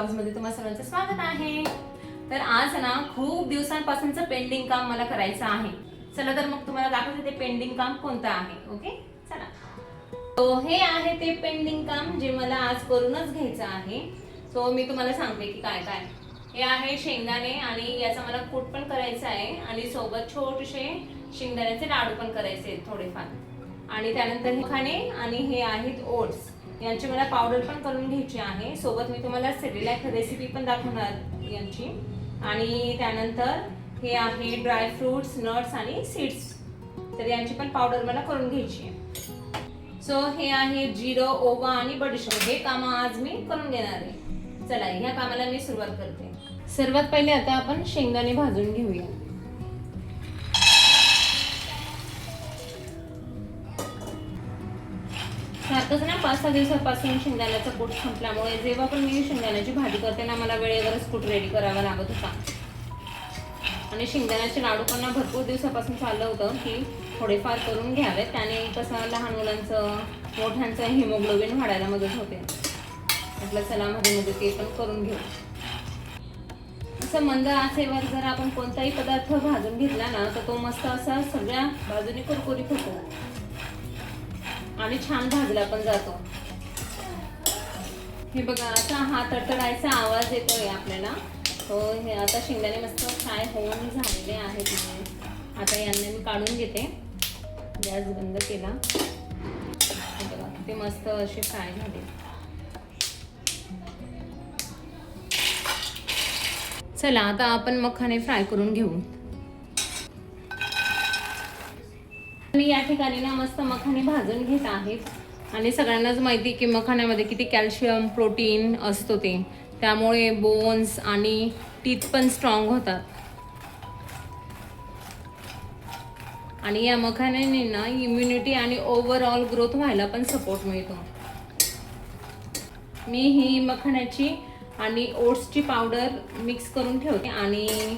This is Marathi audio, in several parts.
ब्लॉग्समध्ये तुम्हा सर्वांचं स्वागत आहे। तर आज ना खूप दिवसांपासूनचं पेंडिंग काम मला करायचं आहे। चला तर मग तुम्हाला दाखवते ते पेंडिंग काम कोणतं आहे। ओके चला, तो हे आहे ते पेंडिंग काम जे मला आज करूनच घ्यायचं आहे। सो मी तुम्हाला सांगते की काय काय हे आहे। शेंगदाणे आणि याचा मला कूट पण करायचा आहे आणि सोबत छोटेसे शेंगदाण्याचे लाडू पण करायचे आहेत थोडेफार। आणि त्यानंतर हे खाणे आणि हे आहेत ओट्स, यांची मला पावडर पण करून घ्यायची आहे। सोबत मी तुम्हाला सेरेलॅक रेसिपी पण दाखवणार यांची। आणि त्यानंतर हे आहे ड्राय फ्रुट्स, नट्स आणि सीड्स, तर यांची पण पावडर मला करून घ्यायची आहे। सो हे आहे जिरं, ओवा आणि बडीशेप, हे काम आज मी करून घेणार आहे। चला ह्या कामाला मी सुरुवात करते। सर्वात पहिले आता आपण शेंगदाणे भाजून घेऊया। सारखंच ना 5-6 दिवसापासून शेंगदाण्याचा कूट संपल्यामुळे जेव्हा पण मी शेंगदाण्याची भाजी करते ना, मला वेळेवरच कूट रेडी करावा लागत होता। आणि शेंगदाण्याचे लाडू पण ना भरपूर दिवसापासून चाललं होतं की थोडेफार करून घ्यावेत, त्याने कसं लहान मुलांचं मोठ्यांचं हिमोग्लोबिन वाढायला मदत होते। म्हटलं चला मध्ये मध्ये ते पण करून घेऊ। असं मंद आचेवर जर आपण कोणताही पदार्थ भाजून घेतला ना तर तो मस्त असा सगळ्या बाजूने कुरकुरीत होतो आणि छान भाजला पण जातो। हे बघा आता हा तडतडायचा आवाज येतोय आपल्याला। तो हे आता शेंगदाणे मस्त फ्राय होऊन झालेले आहेत। आता यांना मी काढून घेते, गॅस बंद केला। बघा ते मस्त असे फ्राय झाले। चला आता आपण मखाने फ्राय करून घेऊ। मी या ठिकाणी ना मस्त मखाने भाजून घेत आहे। आणि सगळ्यांनाच माहिती की मखाण्यामध्ये किती कॅल्शियम प्रोटीन असतो ते, त्यामुळे बोन्स आणि टीथ पण स्ट्रॉंग होतात। आणि या मखाण्याने ना इम्युनिटी आणि ओव्हरऑल ग्रोथ व्हायला पण सपोर्ट मिळतो। मी ही मखाण्याची आणि ओट्सची पावडर मिक्स करून ठेवते। आणि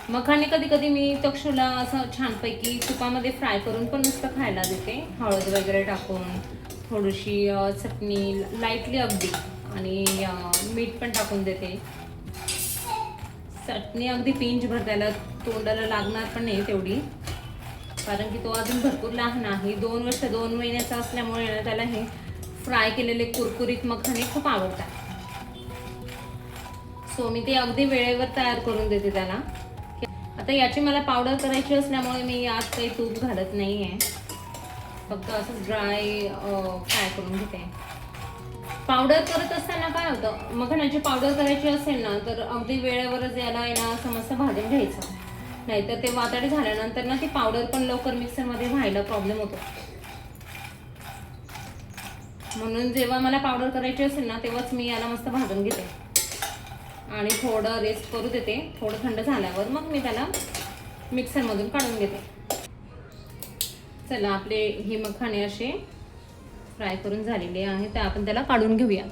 मखाने कधी कधी मी तक्षुला असं छानपैकी तुपामध्ये फ्राय करून पण नुसतं खायला देते, हळद वगैरे टाकून, थोडीशी चटणी लाईटली अगदी, आणि मीठ पण टाकून देते। चटणी अगदी पिंच भर, त्याला तोंडाला लागणार पण नाही तेवढी, कारण की तो अजून भरपूर लहान आहे। 2 वर्ष 2 महिन्याचा असल्यामुळे त्याला हे फ्राय केलेले कुरकुरीत मखाने खूप आवडतात। सो मी ते अगदी वेळेवर तयार करून देते त्याला। आता याची मला पावडर करायची असल्यामुळे मी यात काही तूप घालत नाही आहे, फक्त असं ड्राय फ्राय करून घेते। पावडर करत असताना काय होतं, मखाण्याची पावडर करायची असेल ना तर अगदी वेळेवरच याला आहे ना असं मस्त भाजून घ्यायचं, नाहीतर ते वातडी झाल्यानंतर ना ती पावडर पण लवकर मिक्सरमध्ये व्हायला प्रॉब्लेम होतो। म्हणून जेव्हा मला पावडर करायची असेल ना तेव्हाच मी याला मस्त भाजून घेते आणि थोडं रेस्ट करू देते। थोडं थंड झाल्यावर मग मी त्याला मिक्सरमधून काढून घेते। चला आपले हे मखाने असे फ्राय करून झालेले आहे, तर आपण त्याला काढून घेऊया।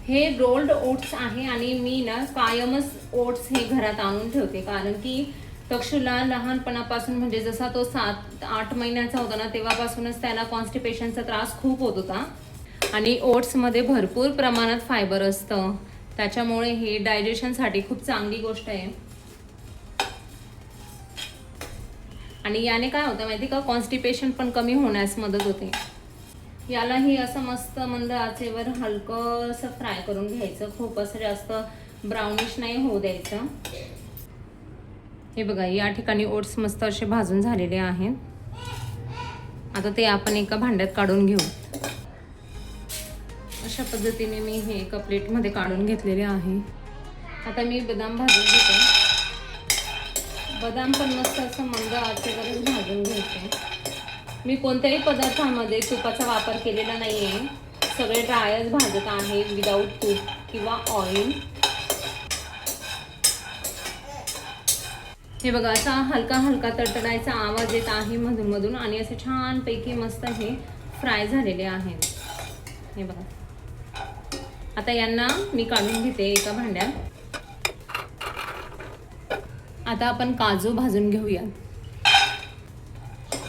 हे रोल्ड ओट्स आहे आणि मी ना कायमच ओट्स हे घरात आणून ठेवते, कारण की तक्षुला लहानपणापासून म्हणजे जसा तो 7-8 महिन्याचा होता ना तेव्हापासूनच त्याला कॉन्स्टिपेशनचा त्रास खूप होत होता। आणि ओट्समध्ये भरपूर प्रमाणात फायबर असतं, त्याच्यामुळे हे डायजेशनसाठी खूप चांगली गोष्ट आहे। आणि याने काय होतं माहिती का, कॉन्स्टिपेशन पण कमी होण्यास मदत होते। यालाही असं मस्त मंद आचेवर हलकं असं फ्राय करून घ्यायचं, खूप असं जास्त ब्राउनिश नाही होऊ द्यायचं। हे बघा या ठिकाणी ओट्स मस्त असे भाजून झालेले आहेत। आता ते आपण एका भांड्यात काढून घेऊ। अशा पद्धतीने मी हे एका प्लेटमध्ये काढून घेतलेले आहे। आता मी बदाम भाजून घेते। बदाम पण मस्त असं मंद आचेवरच भाजून घ्यायचे। मी कोणत्याही पदार्थामध्ये तुपाचा वापर केलेला नाही आहे, सगळे ड्रायच भाजत आहे विदाऊट तूप किंवा ऑइल। हे बघा असा हलका हलका तडतडायचा आवाज येत आहे मधून मधून, आणि असे छानपैकी मस्त हे फ्राय झालेले आहेत। हे बघा आता यांना मी काढून घेते एका भांड्यात। आता आपण काजू भाजून घेऊया।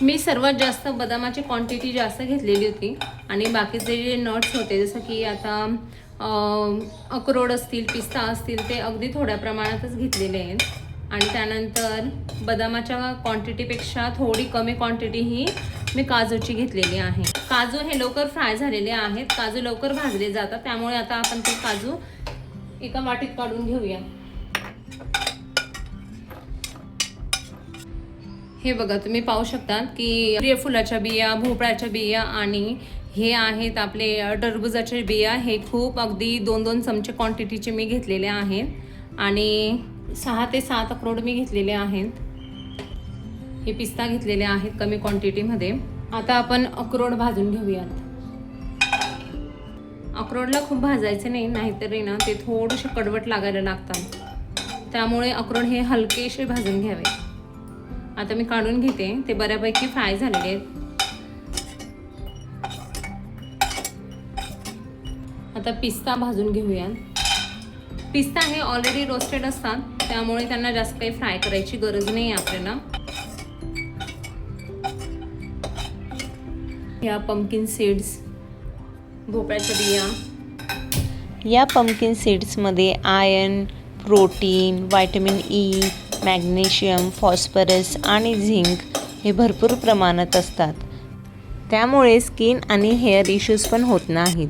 मी सर्वात जास्त बदामाची क्वांटिटी जास्त घेतलेली होती आणि बाकीचे जे नट्स होते जसं की आता अक्रोड असतील, पिस्ता असतील, ते अगदी थोड्या प्रमाणातच घेतलेले आहेत. आणि त्यानंतर बदामाच्या क्वांटिटीपेक्षा थोडी कमी क्वांटिटी ही मी काजूची घेतलेली आहे. काजू हे लवकर फ्राय झालेले आहेत, काजू लवकर भाजले जातात, त्यामुळे आता आपण ते काजू एका वाटीत काढून घेऊया. हे बघा, तुम्ही पाहू शकता की सूर्यफुलाच्या बिया, भोपळ्याच्या बिया आणि हे आहेत आपले टरबुजाचे बिया. हे खूप अगदी 2-2 चमचे क्वांटिटीचे मी घेतलेले आहेत आणि 6 ते 7 अक्रोड मी घेतलेले आहेत. हे पिस्ता घेतलेले आहेत कमी क्वांटिटीमध्ये. आता आपण अक्रोड भाजून घेऊयात. अक्रोडला खूप भाजायचे नाही, नाहीतर ना ते थोडेसे कडवट लागायला लागतात, त्यामुळे अक्रोड हे हलकेसे भाजून घ्यावे. आता मी काढून घेते, ते बऱ्यापैकी फ्राय झालेले आहेत. आता पिस्ता भाजून घेऊयात. पिस्ता हे ऑलरेडी रोस्टेड असतात, त्यामुळे त्यांना जास्त काही फ्राय करायची गरज नाही आपल्याला. या पंपकिन सीड्स, भोपळ्याच्या बिया. या पंपकिन सीड्समध्ये iron, protein, vitamin E, magnesium, phosphorus आणि झिंक हे भरपूर प्रमाणात असतात. त्यामुळे स्किन आणि हेअर इश्यूज पण होत नाहीत.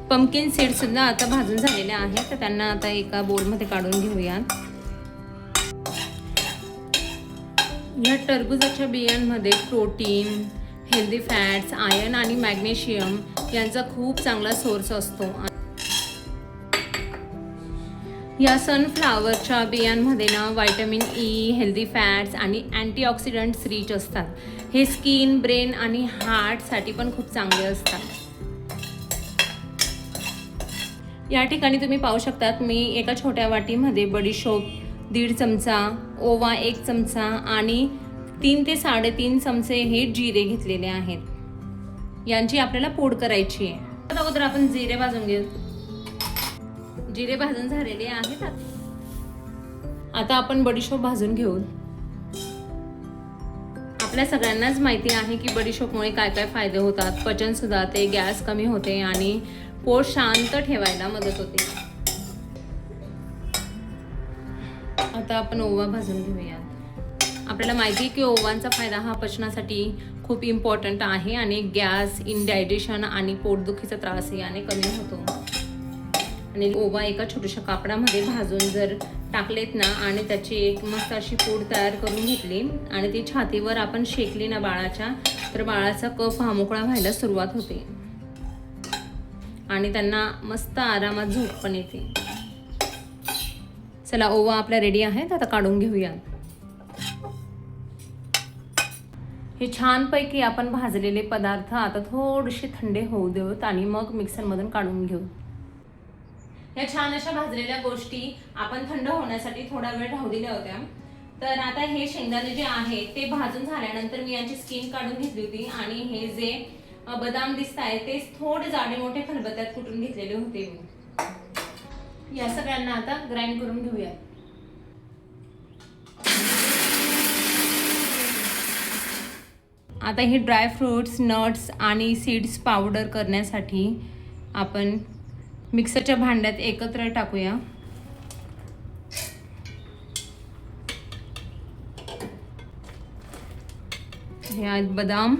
पंपकिन सीड्ससुद्धा आता भाजून झालेले आहेत, तर त्यांना आता एका बोलमध्ये काढून घेऊयात. या टरबुजाच्या बियांमध्ये प्रोटीन, हेल्दी फॅट्स, आयर्न आणि मॅग्नेशियम यांचा खूप चांगला सोर्स असतो. या सनफ्लावरच्या बियांमध्ये ना व्हिटॅमिन ई, हेल्दी फॅट्स आणि अँटीऑक्सिडंट्स रिच असतात. हे स्किन, ब्रेन आणि हार्टसाठी पण खूप चांगले असतात. या ठिकाणी तुम्ही पाहू शकतात, मी एका छोट्या वाटीमध्ये बडीशोप 1.5 चमचा, ओवा 1 चमचा आणि 3 ते 3.5 चमचे हे जिरे घेतलेले आहेत. यांची आपल्याला पूड करायची आहे. अगोदर आपण जिरे भाजून घेऊ. जिरे भाजून झालेले आहेत. आता आपण बडीशोप भाजून घेऊ. आपल्या सगळ्यांनाच माहिती आहे की बडीशोपमुळे काय काय फायदे होतात. पचन सुधारते, गॅस कमी होते आणि पोट शांत ठेवायला मदत होते. आता आपण ओवा भाजून घेऊयात. आपल्याला माहिती आहे की ओवांचा फायदा हा पचनासाठी खूप इम्पॉर्टंट आहे आणि गॅस, इनडायजेशन आणि पोटदुखीचा त्रास याने कमी होतो. आणि ओवा एका छोट्याशा कापडामध्ये भाजून जर टाकलेत ना आणि त्याची एक मस्त अशी पूड तयार करून घेतली आणि ती छातीवर आपण शेकली ना बाळाच्या, तर बाळाचा कफ हा मोकळा व्हायला सुरुवात होते आणि त्यांना मस्त आरामात झोप पण येते. चला, ओवा आपला रेडी आहे, आता काढून घेऊया. हे छानपैकी आपण भाजलेले पदार्थ आता थोडेसे थंडे होऊ देऊत आणि मग मिक्सरमधून काढून घेऊ. या छान अशा भाजलेल्या गोष्टी आपण थंड होण्यासाठी थोडा वेळ राहू दिल्या होत्या. तर आता हे शेंगदाणे जे आहे ते भाजून झाल्यानंतर मी यांची स्किन काढून घेतली होती आणि हे जे बदाम दिसत आहे ते थोडे जाडे मोठे खलबत्त्यात कुटून घेतलेले होते मी. या सगळ्यांना आता ग्राइंड करून घेऊया. आता हे ड्राय फ्रूट्स, नट्स आणि सीड्स पावडर करण्यासाठी आपण मिक्सरच्या भांड्यात एकत्र टाकूया. हे आहेत बदाम,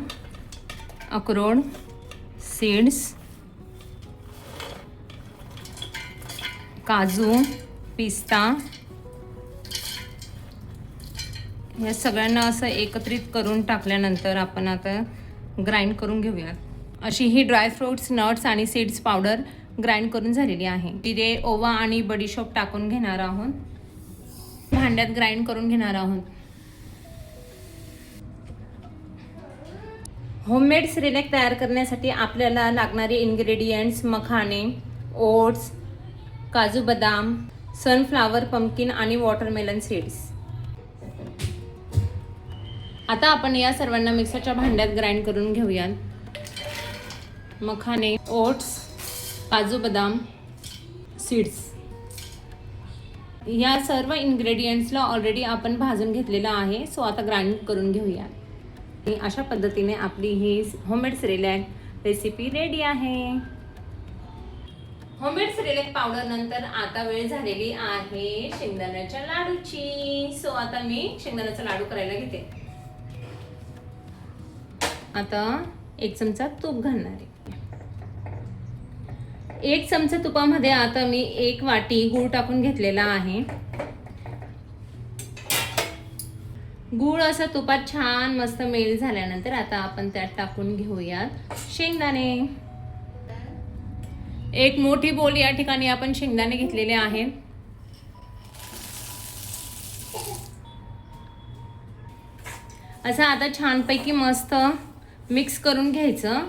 अक्रोड, सीड्स, काजू, पिस्ता, या सगळ्यांना असं एकत्रित करून टाकल्यानंतर आपण आता ग्राइंड करून घेऊया. अशी ही ड्राय फ्रूट्स, नट्स आणि सीड्स पावडर ग्राइंड करून झालेली आहे. जिरे, ओवा आणि बडीशोप टाकून घेणार आहोत. भांड्यात ग्राइंड करून घेणार आहोत. होममेड सिरेलॅक तयार करण्यासाठी आपल्याला लागणारे इन्ग्रेडियंट्स मखाणे, ओट्स, काजू बदाम, सनफ्लावर, पंपकिन आणि वॉटरमेलन सीड्स. आता आपण या सर्वांना मिक्सरच्या भांड्यात ग्राइंड करून घेऊयात. मखाणे, ओट्स, काजू बदाम, सीड्स. या सर्व इन्ग्रेडियंट्सला ऑलरेडी आपण भाजून घेतलेलं आहे. सो आता ग्राइंड करून घेऊया. अशा पद्धतीने आपली ही होममेड सेरेलॅक रेसिपी रेडी आहे. होममेड सेरेलॅक पावडर नंतर आता वेळ झालेली आहे शेंगदाण्याच्या लाडूची. सो आता मी शेंगदाण्याचा लाडू करायला घेते. आता 1 चमचा तूप घालणार आहे. 1 चमचा तुपामध्ये आता मी 1 वाटी गूळ टाकून घेतलेला आहे. गूळ असा तुपात छान मस्त मेल्ट झाल्यानंतर आता आपण त्यात टाकून घेऊयात शेंगदाणे. 1 मोठी बोल या ठिकाणी आपण शेंगदाणे घेतलेले आहेत. असं आता छानपैकी मस्त मिक्स करून घ्यायचं.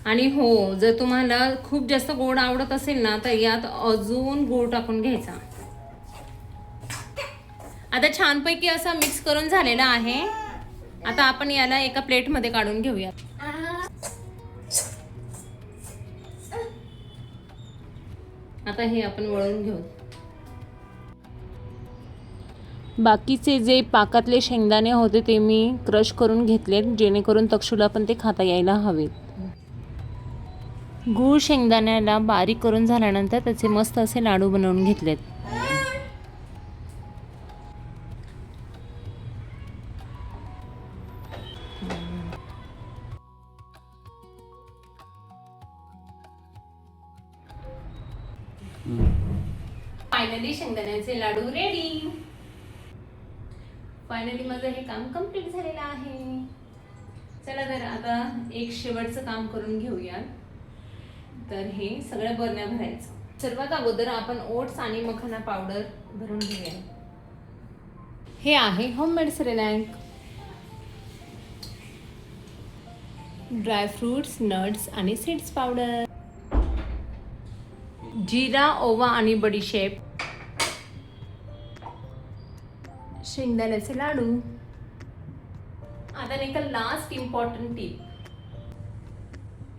आणि हो, जर तुम्हाला खूप जास्त गोड आवडत असेल ना तर यात अजून गूळ टाकून घ्यायचा. आता छानपैकी असा मिक्स करून झालेला आहे. आता आपण याला एका प्लेटमध्ये काढून घेऊया. आता हे आपण वळून घेऊ. बाकीचे जे पाकातले शेंगदाणे होते ते मी क्रश करून घेतलेत, जेणेकरून तक्षुला पण ते खाता यायला हवेत. गूळ शेंगदाण्याला बारीक करून झाल्यानंतर त्याचे मस्त असे लाडू बनवून घेतलेत. फायनली शेंगदाण्याचे लाडू रेडी. फायनली माझं हे काम कम्प्लीट झालेलं आहे. चला तर आता एक शेवटचं काम करून घेऊया. तर हे सगळ्या बरण्या भरायचं. सर्वात अगोदर आपण ओट्स आणि मखाना पावडर भरून घेऊया. हे आहे होममेड सेरेलॅक. ड्रायफ्रूट्स, नट्स आणि सीड्स पावडर, जिरा, ओवा आणि बडीशेप, शेंगदाण्याचे लाडू. आता एक लास्ट इम्पॉर्टंट टिप.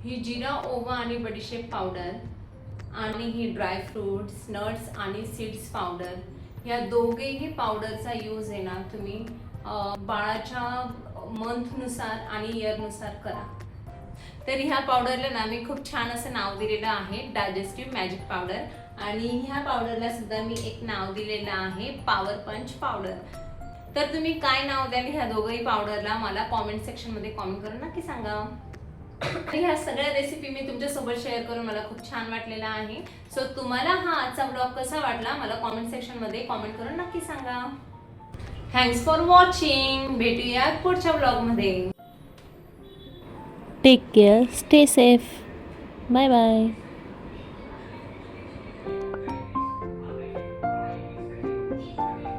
ही जिरा, ओवा आणि बडीशेप पावडर आणि ही ड्रायफ्रूट्स, नट्स आणि सीड्स पावडर या दोघेही पावडरचा यूज आहे ना तुम्ही बाळाच्या मंथनुसार आणि इयरनुसार करा. तर ह्या पावडरला ना मी खूप छान असं नाव दिलेलं आहे डायजेस्टिव्ह मॅजिक पावडर. आणि ह्या पावडरला सुद्धा मी एक नाव दिलेलं आहे पॉवर पंच पावडर. तर तुम्ही काय नाव द्याल ह्या दोघंही पावडरला मला कॉमेंट सेक्शनमध्ये कॉमेंट करून नक्की सांगा. ह्या सगळ्या रेसिपी मी तुमच्यासोबत शेअर करून मला खूप छान वाटलेला आहे. सो तुम्हाला हा आजचा ब्लॉग कसा वाटला मला कॉमेंट सेक्शनमध्ये कॉमेंट करून नक्की सांगा. Thanks for watching. भेटूया पुढच्या ब्लॉगमध्ये. Take care, stay safe. Bye bye.